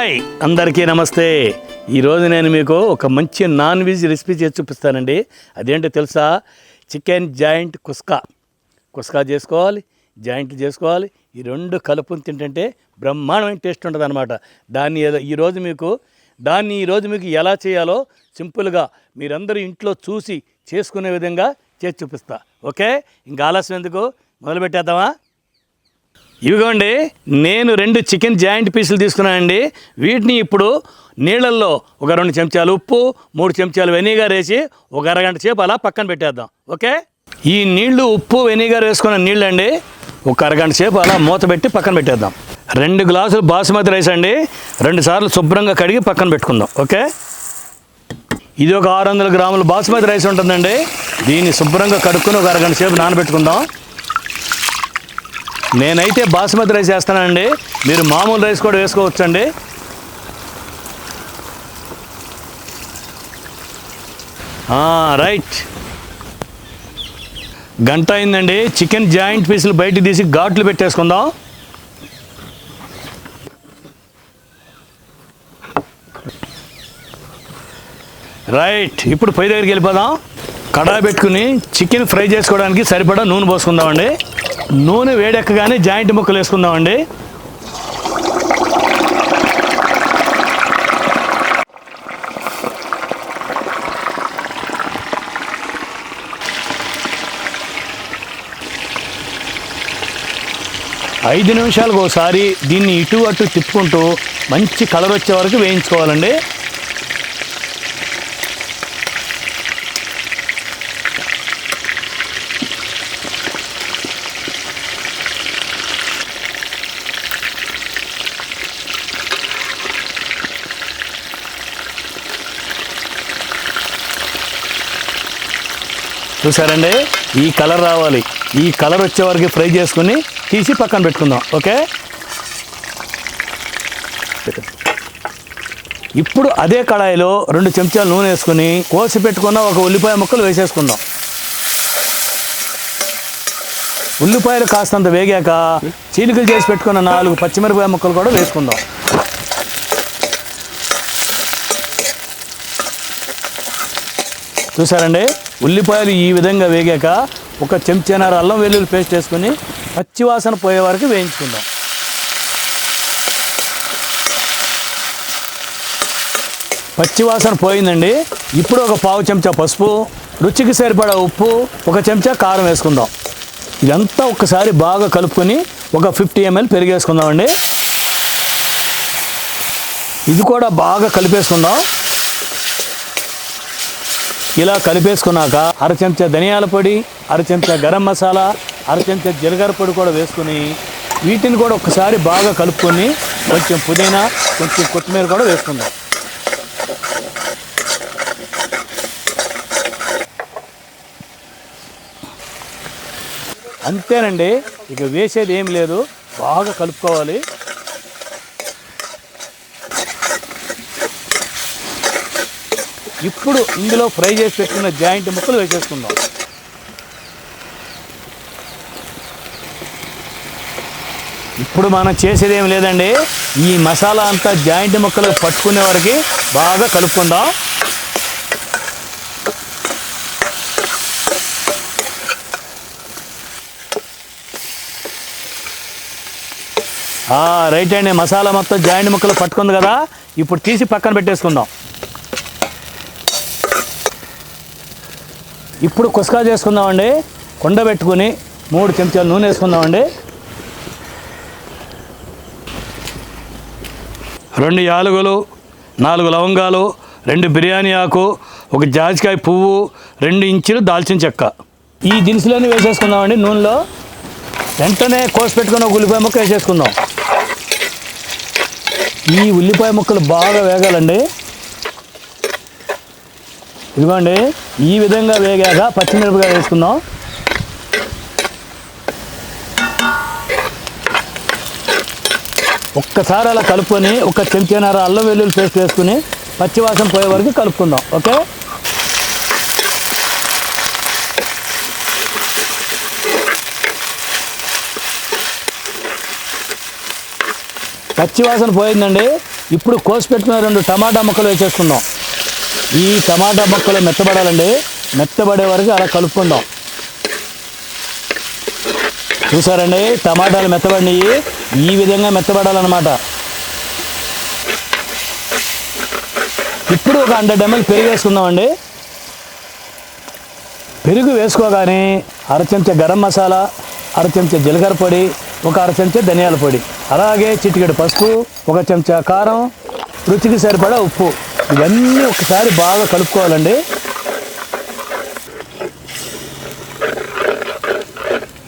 Hi అందరికీ నమస్తే. ఈరోజు నేను మీకు ఒక మంచి నాన్ వెజ్ రెసిపీ చేసి చూపిస్తానండి. అదేంటో తెలుసా? చికెన్ జాయింట్ కుస్కా చేసుకోవాలి, జాయింట్లు చేసుకోవాలి. ఈ రెండు కలుపుని తింటుంటే బ్రహ్మాండమైన టేస్ట్ ఉంటుంది అనమాట. దాన్ని ఈరోజు మీకు ఎలా చేయాలో సింపుల్గా మీరందరూ ఇంట్లో చూసి చేసుకునే విధంగా చేసి చూపిస్తా. ఓకే, ఇంకా ఆలస్యం ఎందుకు, మొదలు పెట్టేద్దామా? ఇవిగోండి, నేను 2 చికెన్ జాయింట్ పీసులు తీసుకున్నానండి. వీటిని ఇప్పుడు నీళ్ళల్లో ఒక 2 చెంచాలు ఉప్పు, 3 చెంచాలు వెనిగర్ వేసి ఒక అరగంట సేపు అలా పక్కన పెట్టేద్దాం. ఓకే, ఈ నీళ్లు ఉప్పు వెనిగర్ వేసుకున్న నీళ్ళండి ఒక అరగంట సేపు అలా మూత పెట్టి పక్కన పెట్టేద్దాం. 2 గ్లాసులు బాసుమతి రైస్ అండి, 2 సార్లు శుభ్రంగా కడిగి పక్కన పెట్టుకుందాం. ఓకే, ఇది ఒక 600 గ్రాముల బాసుమతి రైస్ ఉంటుందండి. దీన్ని శుభ్రంగా కడుక్కొని ఒక అరగంట సేపు నానబెట్టుకుందాం. నేనైతే బాసుమతి రైస్ వేస్తానండి, మీరు మామూలు రైస్ కూడా వేసుకోవచ్చండి. రైట్, గంట అయిందండి. చికెన్ జాయింట్ పీసులు బయటికి తీసి ఘాట్లు పెట్టేసుకుందాం. రైట్, ఇప్పుడు పొయ్యి దగ్గరికి వెళ్ళిపోదాం. కడాయి పెట్టుకుని చికెన్ ఫ్రై చేసుకోవడానికి సరిపడా నూనె పోసుకుందామండి. నూనె వేడెక్కగానే జాయింట్ ముక్కలు వేసుకుందామండి. ఐదు నిమిషాలకు ఒకసారి దీన్ని ఇటు అటు తిప్పుకుంటూ మంచి కలర్ వచ్చే వరకు వేయించుకోవాలండి. చూసారండి, ఈ కలర్ రావాలి. ఈ కలర్ వచ్చే వరకు ఫ్రై చేసుకుని తీసి పక్కన పెట్టుకుందాం. ఓకే, ఇప్పుడు అదే కడాయిలో 2 చెంచాలు నూనె వేసుకుని కోసి పెట్టుకున్న ఒక ఉల్లిపాయ ముక్కలు వేసేసుకుందాం. ఉల్లిపాయలు కాస్తంత వేగాక చీలికలు చేసి పెట్టుకున్న 4 పచ్చిమిరపకాయ ముక్కలు కూడా వేసుకుందాం. చూసారండి, ఉల్లిపాయలు ఈ విధంగా వేగాక ఒక చెంచాన్నర అల్లం వెల్లుల్లి పేస్ట్ వేసుకుని పచ్చివాసన పోయే వరకు వేయించుకుందాం. పచ్చివాసన పోయిందండి. ఇప్పుడు ఒక పావు చెంచా పసుపు, రుచికి సరిపడా ఉప్పు, 1 చెంచా కారం వేసుకుందాం. ఇదంతా ఒక్కసారి బాగా కలుపుకొని ఒక 50 ml పెరిగేసుకుందామండి. ఇది కూడా బాగా కలిపేసుకుందాం. ఇలా కలిపేసుకున్నాక 1/2 చెంచా ధనియాల పొడి, 1/2 చెంచా గరం మసాలా, 1/2 చెంచా జీలకర్ర పొడి కూడా వేసుకుని వీటిని కూడా ఒకసారి బాగా కలుపుకొని కొంచెం పుదీనా, కొంచెం కొత్తిమీర కూడా వేసుకుందాం. అంతేనండి, ఇక వేసేది ఏం లేదు, బాగా కలుపుకోవాలి. ఇప్పుడు ఇందులో ఫ్రై చేసి పెట్టుకున్న జాయింట్ ముక్కలు వేసేసుకుందాం. ఇప్పుడు మనం చేసేది ఏం లేదండి, ఈ మసాలా అంతా జాయింట్ ముక్కలు పట్టుకునే వరకు బాగా కలుపుకుందాం. రైట్ అండి, మసాలా మొత్తం జాయింట్ ముక్కలు పట్టుకుంది కదా, ఇప్పుడు తీసి పక్కన పెట్టేసుకుందాం. ఇప్పుడు కుస్కా చేసుకుందామండి. కొండ పెట్టుకుని 3 చెంచాలు నూనె వేసుకుందామండి. 2 యాలకులు, 4 లవంగాలు, 2 బిర్యానీ ఆకు, 1 జాజికాయ పువ్వు, 2 ఇంచులు దాల్చిన చెక్క, ఈ దినుసులన్నీ వేసేసుకుందామండి. నూనెలో వెంటనే కోసి పెట్టుకుని 1 ఉల్లిపాయ ముక్క వేసేసుకుందాం. ఈ ఉల్లిపాయ ముక్కలు బాగా వేగాలండి. ఇదిగోండి, ఈ విధంగా వేగాక పచ్చిమిరపకాయ వేసుకుందాం. ఒక్కసారి అలా కలుపుకొని 1 చెంచాన్నర అల్లం వెల్లుల్లి పేస్ట్ వేసుకుని పచ్చివాసన పోయే వరకు కలుపుకుందాం. ఓకే, పచ్చివాసన పోయిందండి. ఇప్పుడు కోసి పెట్టుకున్న 2 టమాటా ముక్కలు వేసేసుకుందాం. ఈ టమాటా ముక్కలు మెత్తబడాలండి. మెత్తబడే వరకు అలా కలుపుకుందాం. చూసారండి, టమాటాలు మెత్తబడినాయి. ఈ విధంగా మెత్తబడాలన్నమాట. ఇప్పుడు ఒక 100 ml పెరుగు వేసుకుందామండి. పెరుగు వేసుకోగానే అర చెంచా గరం మసాలా, అర చెంచా జీలకర్ర పొడి, ఒక అర చెంచా ధనియాల పొడి, అలాగే చిటికెడు పసుపు, ఒక చెంచా కారం, రుచికి సరిపడా ఉప్పు, ఇవన్నీ ఒకసారి బాగా కలుపుకోవాలండి.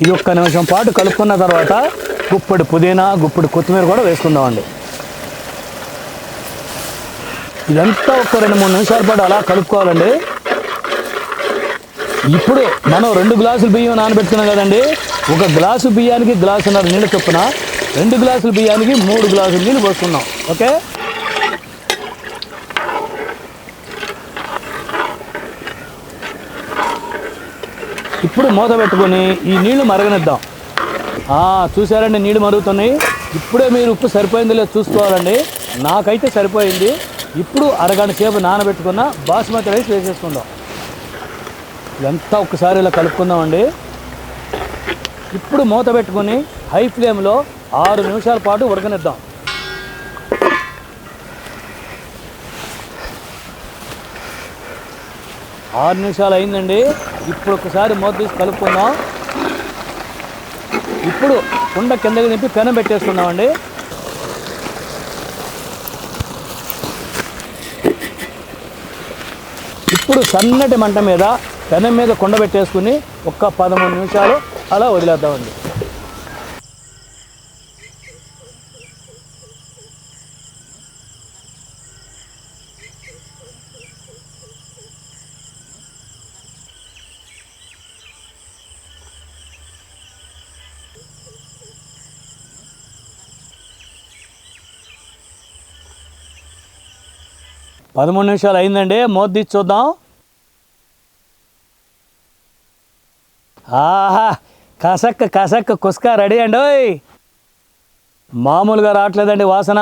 ఇది 1 నిమిషం పాటు కలుపుకున్న తర్వాత గుప్పెడు పుదీనా, గుప్పెడు కొత్తిమీర కూడా వేసుకుందామండి. ఇదంతా ఒక 2-3 నిమిషాల పాటు అలా కలుపుకోవాలండి. ఇప్పుడు మనం 2 గ్లాసులు బియ్యం నానబెట్టుకున్నాం కదండి. 1 గ్లాసు బియ్యానికి గ్లాసున్నర నీళ్ళు చొప్పున 2 గ్లాసుల బియ్యానికి 3 గ్లాసులు నీళ్ళు పోసుకున్నాం. ఓకే, ఇప్పుడు మూత పెట్టుకొని ఈ నీళ్లు మరగనిద్దాం. చూసారండి, నీళ్ళు మరుగుతున్నాయి. ఇప్పుడే మీరు ఉప్పు సరిపోయిందో లేదో చూసుకోవాలండి. నాకైతే సరిపోయింది. ఇప్పుడు అరగంట సేపు నానబెట్టుకున్న బాస్మతి రైస్ వేసేసుకుందాం. ఇదంతా ఒక్కసారి ఇలా కలుపుకుందామండి. ఇప్పుడు మూత పెట్టుకొని హై ఫ్లేమ్లో 6 నిమిషాల పాటు ఉడకనిద్దాం. 6 నిమిషాలు అయిందండి. ఇప్పుడు ఒకసారి మూత తీసి కలుపుకుందాం. ఇప్పుడు కుండ కిందకి దింపి పెనం పెట్టేసుకుందామండి. ఇప్పుడు సన్నటి మంట మీద పెనం మీద కుండ పెట్టేసుకుని ఒక్క 13 నిమిషాలు అలా వదిలేద్దామండి. పదమూడు నిమిషాలు అయిందండి. మూత తీసి చూద్దాం. ఆహా, కసక్క కుస్కా రెడీ అండి. మామూలుగా రావట్లేదండి, వాసన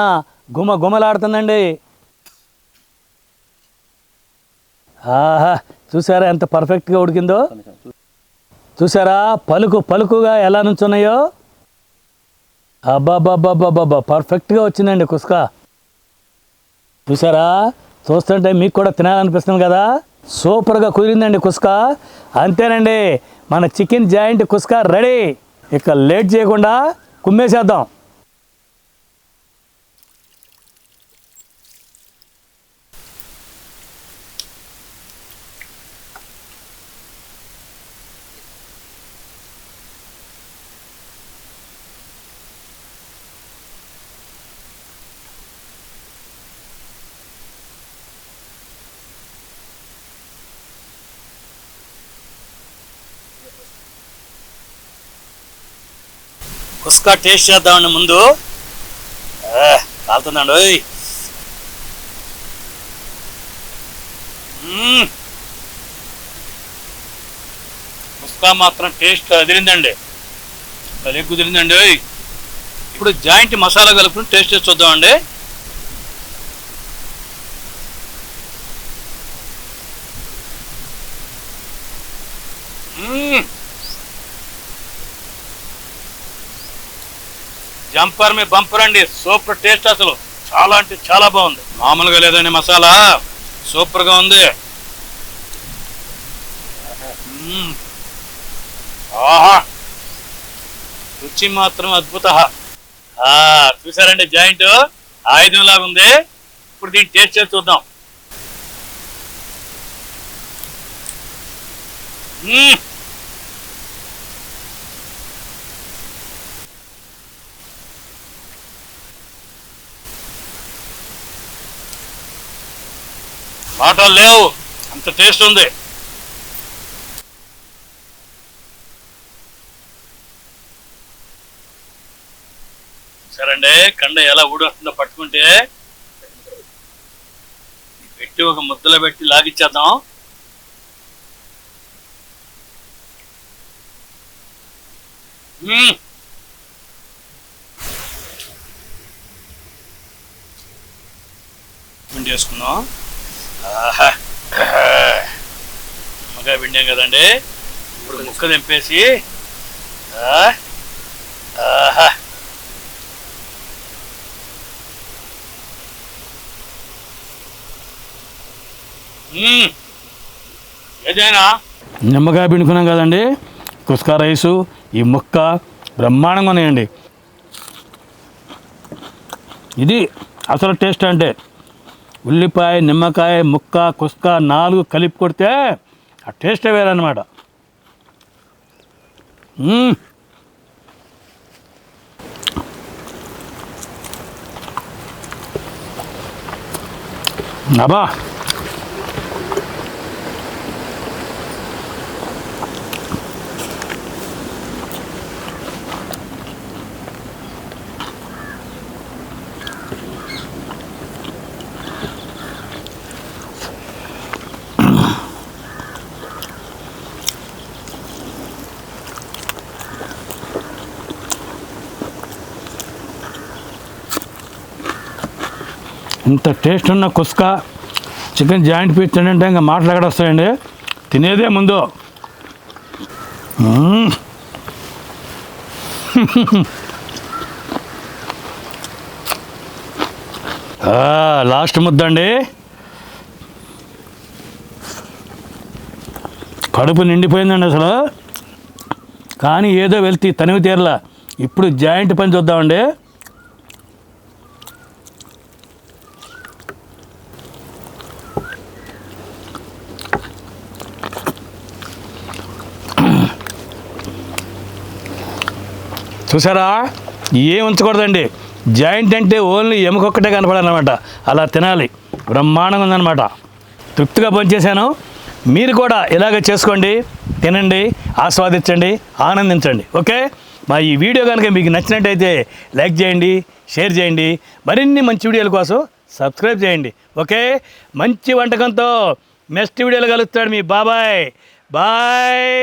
గుమలాడుతుందండి. ఆహా, చూసారా ఎంత పర్ఫెక్ట్గా ఉడికిందో? చూసారా పలుకుగా ఎలా నుంచున్నాయో? అబ్బాబ్బాబ్బాబ్బా, పర్ఫెక్ట్గా వచ్చిందండి కుస్కా. చూసారా, చూస్తుంటే మీకు కూడా తినాలనిపిస్తుంది కదా. సూపర్గా కుదిరిందండి కుస్కా. అంతేనండి, మన చికెన్ జాయింట్ కుస్కా రెడీ. ఇక లేట్ చేయకుండా కుమ్మేసేద్దాం. కుస్కా టేస్ట్ చేద్దామండి. ముందు కాలుతుందండి. కుస్కా మాత్రం టేస్ట్ అదిరిందండి, కుదిరిందండి. ఇప్పుడు జాయింట్ మసాలా కలుపుకుని టేస్ట్ చేసి చూద్దామండి. జంపర్ మీ బంపర్ అండి, సూపర్ టేస్ట్. అసలు చాలా అంటే చాలా బాగుంది, మామూలుగా లేదండి. మసాలా సూపర్గా ఉంది. ఆహా, రుచి మాత్రం అద్భుత. చూసారండి, జాయింట్ ఆయుధంలాగా ఉంది. ఇప్పుడు దీన్ని టేస్ట్ చేసి చూద్దాం. మాటలు లేవు, అంత టేస్ట్ ఉంది. సరేండి, కండ ఎలా ఊడొస్తుందో పట్టుకుంటే పెట్టి ఒక ముద్దలో పెట్టి లాగిచ్చేద్దాం. పిండి వేసుకుందాం. నిమ్మకాయ పిండాం కదండి, ఇప్పుడు ముక్క తెంపేసి ఏదైనా నిమ్మకాయ పిండుకున్నాం కదండి, కుస్కా రైసు ఈ ముక్క బ్రహ్మాండంగా ఉన్నాయండి. ఇది అసలు టేస్ట్ అంటే ఉల్లిపాయ నిమ్మకాయ ముక్క కుస్కా 4 కలిపి కొడితే ఆ టేస్టే వేరన్నమాట. అబ్బా ఇంత టేస్ట్ ఉన్న కుస్కా చికెన్ జాయింట్ పీస్ తింటే ఇంకా మాటలు ఎక్కడ వస్తాయండి. తినేదే ముందు. లాస్ట్ ముద్దండి. కడుపు నిండిపోయిందండి అసలు, కానీ ఏదో వెళ్తే తనివి తీరలా. ఇప్పుడు జాయింట్ పని చూద్దామండి. చూసారా, ఏం ఉంచకూడదండి. జాయింట్ అంటే ఓన్లీ ఎముకొక్కటే కనపడాలన్నమాట, అలా తినాలి. బ్రహ్మాండంగా ఉందన్నమాట. తృప్తిగా పనిచేశాను. మీరు కూడా ఇలాగ చేసుకోండి, తినండి, ఆస్వాదించండి, ఆనందించండి. ఓకే, మా ఈ వీడియో కనుక మీకు నచ్చినట్టయితే లైక్ చేయండి, షేర్ చేయండి. మరిన్ని మంచి వీడియోల కోసం సబ్స్క్రైబ్ చేయండి. ఓకే, మంచి వంటకంతో నెక్స్ట్ వీడియోలో కలుస్తాడు మీ బాబాయ్. బాయ్.